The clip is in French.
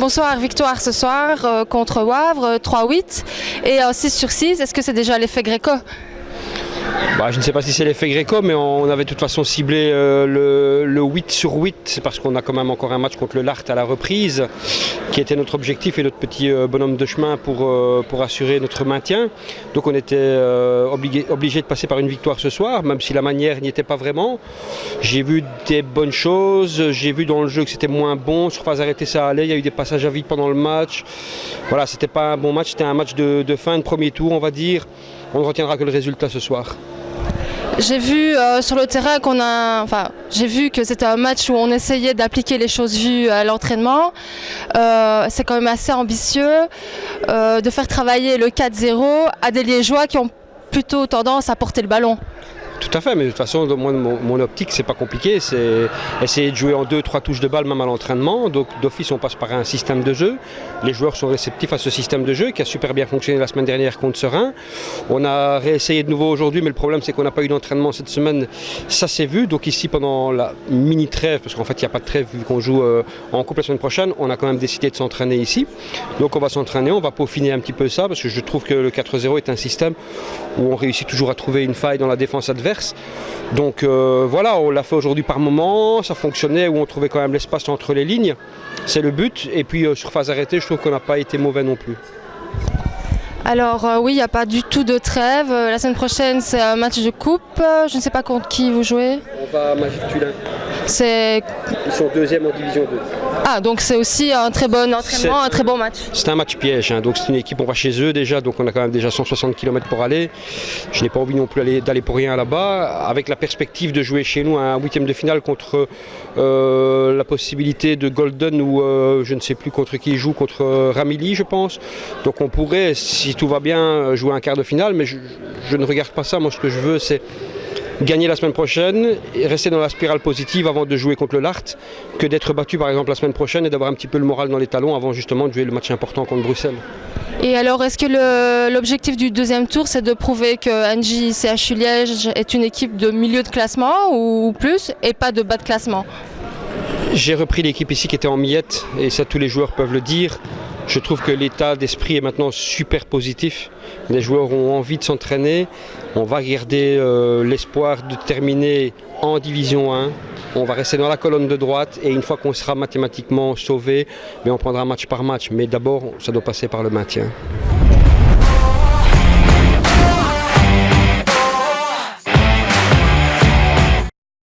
bonsoir, victoire ce soir contre Wavre, 3-8 et 6/6. Est-ce que c'est déjà l'effet Gréco? Je ne sais pas si c'est l'effet Gréco, mais on avait de toute façon ciblé le 8/8. C'est parce qu'on a quand même encore un match contre le Larthe à la reprise, qui était notre objectif et notre petit bonhomme de chemin pour assurer notre maintien. Donc on était obligé de passer par une victoire ce soir, même si la manière n'y était pas vraiment. J'ai vu des bonnes choses, j'ai vu dans le jeu que c'était moins bon. Sur phase arrêtée, ça allait, il y a eu des passages à vide pendant le match. Voilà, c'était pas un bon match, c'était un match de fin de premier tour, on va dire. On ne retiendra que le résultat ce soir. J'ai vu sur le terrain j'ai vu que c'était un match où on essayait d'appliquer les choses vues à l'entraînement. C'est quand même assez ambitieux de faire travailler le 4-0 à des Liégeois qui ont plutôt tendance à porter le ballon. Tout à fait, mais de toute façon, mon optique, c'est pas compliqué, c'est essayer de jouer en 2-3 touches de balle même à l'entraînement. Donc d'office, on passe par un système de jeu. Les joueurs sont réceptifs à ce système de jeu qui a super bien fonctionné la semaine dernière contre Serein. On a réessayé de nouveau aujourd'hui, mais le problème, c'est qu'on n'a pas eu d'entraînement cette semaine. Ça s'est vu. Donc ici, pendant la mini-trêve, parce qu'en fait, il n'y a pas de trêve vu qu'on joue en couple la semaine prochaine, on a quand même décidé de s'entraîner ici. Donc on va s'entraîner, on va peaufiner un petit peu ça, parce que je trouve que le 4-0 est un système où on réussit toujours à trouver une faille dans la défense adverse. Donc voilà, on l'a fait aujourd'hui par moment, ça fonctionnait où on trouvait quand même l'espace entre les lignes, c'est le but. Et puis sur phase arrêtée, je trouve qu'on n'a pas été mauvais non plus. Alors oui, il n'y a pas du tout de trêve. La semaine prochaine, c'est un match de coupe. Je ne sais pas contre qui vous jouez. On va à Magic Tulin. Ils sont deuxième en division 2. Ah, donc c'est aussi un très bon entraînement, un très bon match. C'est un match piège, donc c'est une équipe, on va chez eux déjà, donc on a quand même déjà 160 km pour aller. Je n'ai pas envie non plus d'aller pour rien là-bas, avec la perspective de jouer chez nous un 8e de finale contre la possibilité de Golden ou je ne sais plus contre qui ils jouent, contre Ramilly je pense. Donc on pourrait, si tout va bien, jouer un quart de finale, mais je ne regarde pas ça. Moi ce que je veux, c'est gagner la semaine prochaine et rester dans la spirale positive avant de jouer contre le Larthe, que d'être battu par exemple la semaine prochaine et d'avoir un petit peu le moral dans les talons avant justement de jouer le match important contre Bruxelles. Et alors est-ce que l'objectif du deuxième tour, c'est de prouver que NJ CHU Liège est une équipe de milieu de classement ou plus et pas de bas de classement? J'ai repris l'équipe ici qui était en miettes et ça tous les joueurs peuvent le dire. Je trouve que l'état d'esprit est maintenant super positif. Les joueurs ont envie de s'entraîner. On va garder l'espoir de terminer en division 1. On va rester dans la colonne de droite et une fois qu'on sera mathématiquement sauvé, on prendra match par match. Mais d'abord, ça doit passer par le maintien.